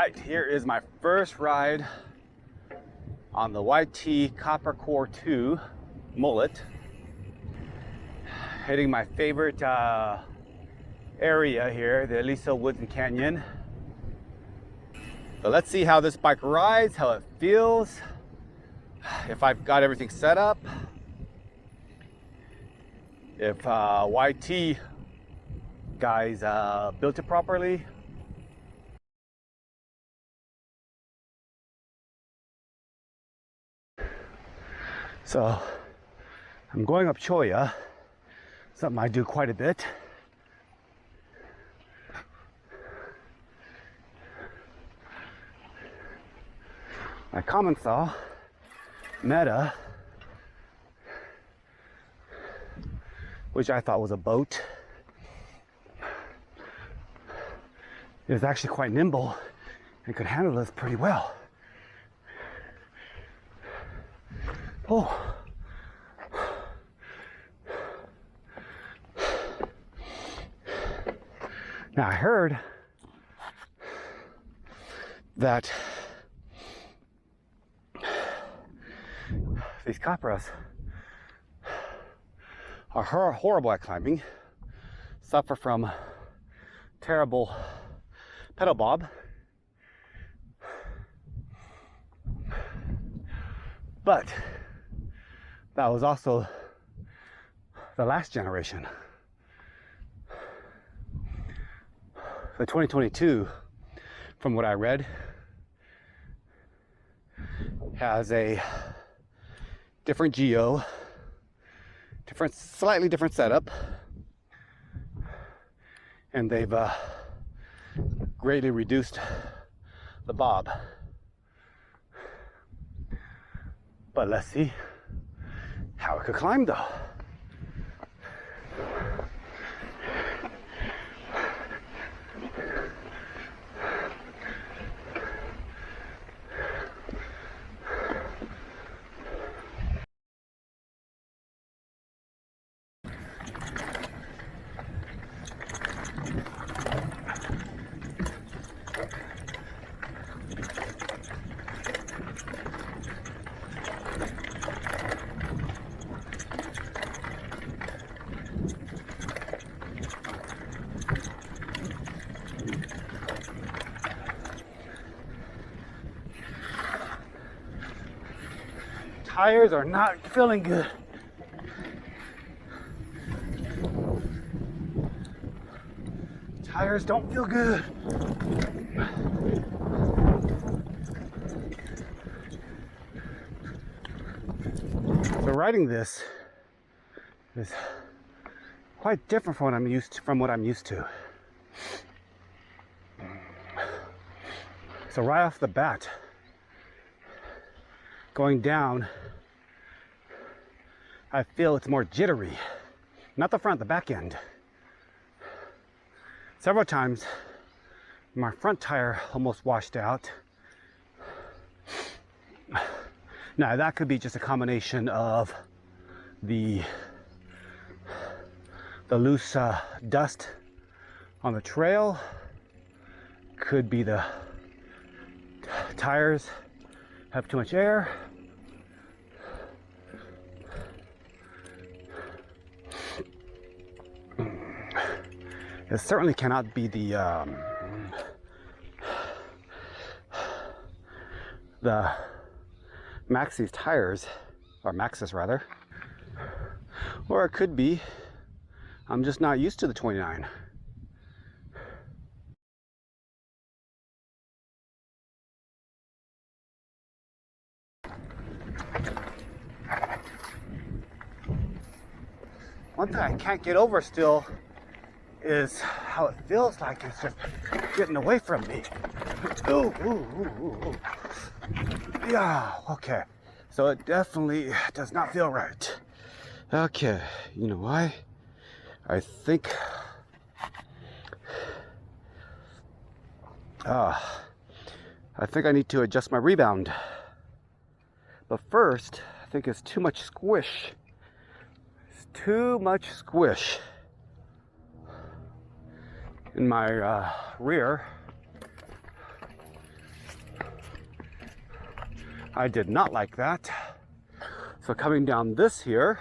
right, here is my first ride on the YT Capra Core 2 Mullet. Hitting my favorite area here, the Aliso Woods and Canyon. So let's see how this bike rides, how it feels, if I've got everything set up, if YT guys built it properly. So I'm going up Choya, something I do quite a bit. My common saw, Meta, which I thought was a boat, is actually quite nimble and could handle this pretty well. Oh. Now I heard that these Capras are horrible at climbing, suffer from terrible pedal bob, but that was also the last generation. The 2022, from what I read, has a different geo, slightly different setup, and they've greatly reduced the bob. But let's see how it could climb though. Tires are not feeling good. Tires don't feel good. So riding this is quite different from what I'm used to. So right off the bat, going down, I feel it's more jittery. Not the front, the back end. Several times, my front tire almost washed out. Now that could be just a combination of the loose dust on the trail. Could be the tires have too much air. It certainly cannot be the Maxxis tires, or Maxxis rather, or it could be I'm just not used to the 29. One thing I can't get over still is how it feels like it's just getting away from me. Ooh, ooh, ooh, ooh. Yeah, okay. So it definitely does not feel right. Okay, you know why? I think I need to adjust my rebound. But first, I think it's too much squish. It's too much squish in my rear. I did not like that. So coming down this here,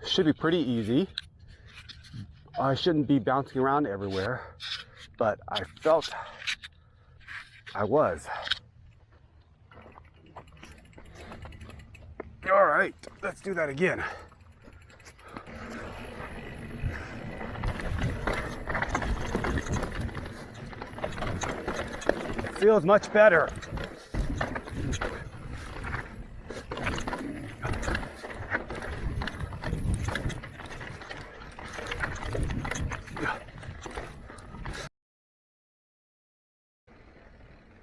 should be pretty easy. I shouldn't be bouncing around everywhere, but I felt I was. All right, let's do that again. Feels much better.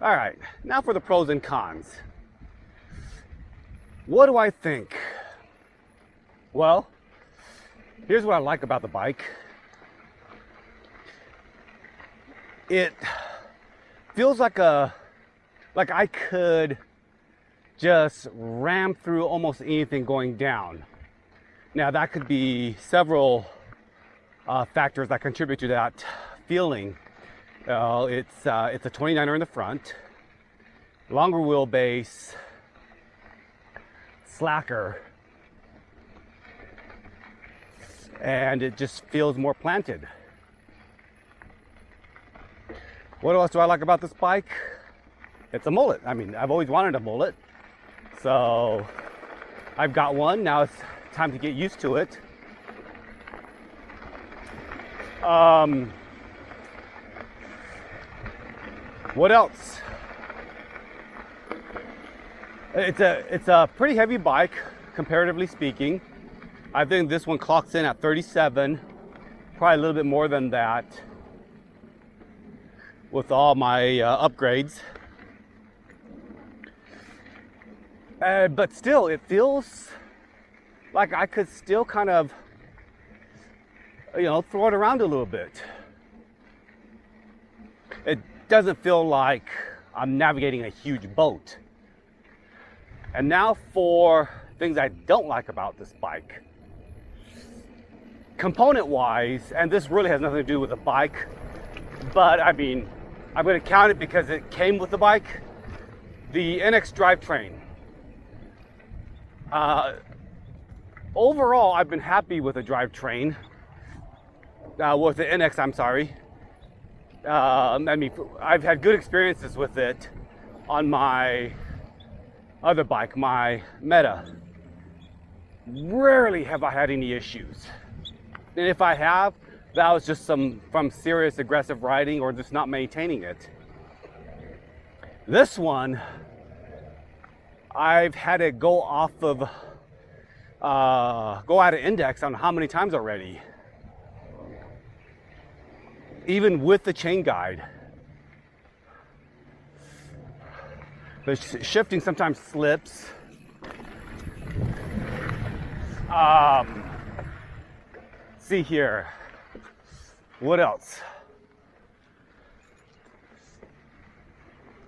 All right, now for the pros and cons. What do I think? Well, here's what I like about the bike. It feels like I could just ram through almost anything going down. Now that could be several factors that contribute to that feeling. It's a 29er in the front, longer wheelbase, slacker, and it just feels more planted. What else do I like about this bike? It's a mullet. I mean, I've always wanted a mullet, so I've got one. Now it's time to get used to it. What else? It's a pretty heavy bike, comparatively speaking. I think this one clocks in at 37, probably a little bit more than that with all my upgrades. But still, it feels like I could still kind of, throw it around a little bit. It doesn't feel like I'm navigating a huge boat. And now for things I don't like about this bike. Component-wise, and this really has nothing to do with the bike, but I mean, I'm going to count it because it came with the bike. The NX drivetrain. Overall, I've been happy with the drivetrain. With the NX, I'm sorry. I mean, I've had good experiences with it on my other bike, my Meta. Rarely have I had any issues. And if I have, that was just from serious aggressive riding or just not maintaining it. This one, I've had it go out of index on how many times already. Even with the chain guide. The shifting sometimes slips. See here. What else?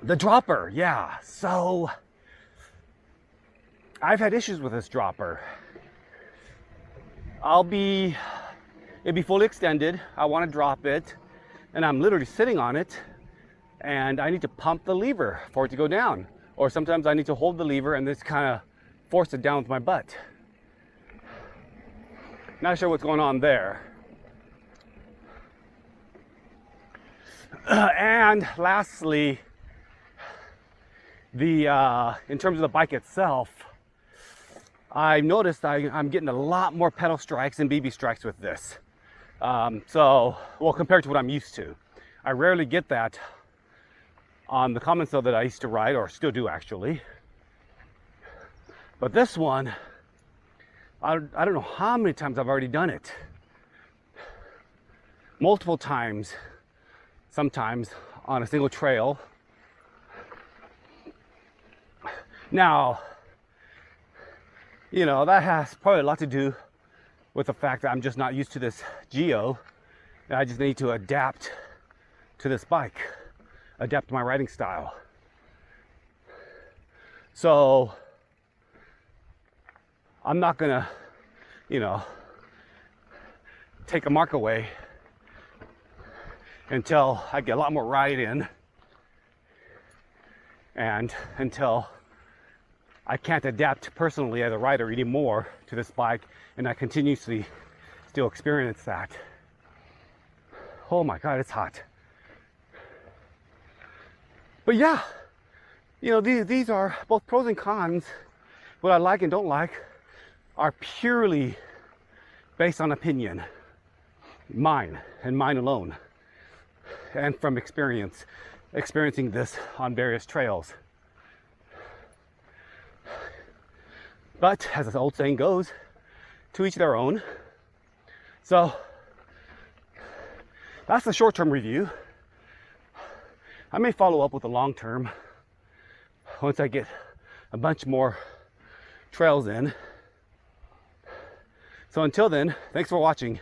The dropper, yeah. So I've had issues with this dropper. It'd be fully extended. I want to drop it, and I'm literally sitting on it, and I need to pump the lever for it to go down. Or sometimes I need to hold the lever and just kind of force it down with my butt. Not sure what's going on there. And lastly, in terms of the bike itself, I noticed I'm getting a lot more pedal strikes and BB strikes with this. Compared to what I'm used to. I rarely get that on the common sail that I used to ride, or still do actually. But this one, I don't know how many times I've already done it. Multiple times, sometimes on a single trail. Now, that has probably a lot to do with the fact that I'm just not used to this geo, and I just need to adapt to this bike, adapt to my riding style. So I'm not gonna, take a mark away until I get a lot more ride in, and until I can't adapt personally as a rider anymore to this bike, and I continuously still experience that. Oh my God, it's hot. But yeah, you know, these are both pros and cons. What I like and don't like are purely based on opinion, mine and mine alone, and from experiencing this on various trails. But as the old saying goes, to each their own. So that's the short-term review. I may follow up with a long-term once I get a bunch more trails in. So until then, thanks for watching.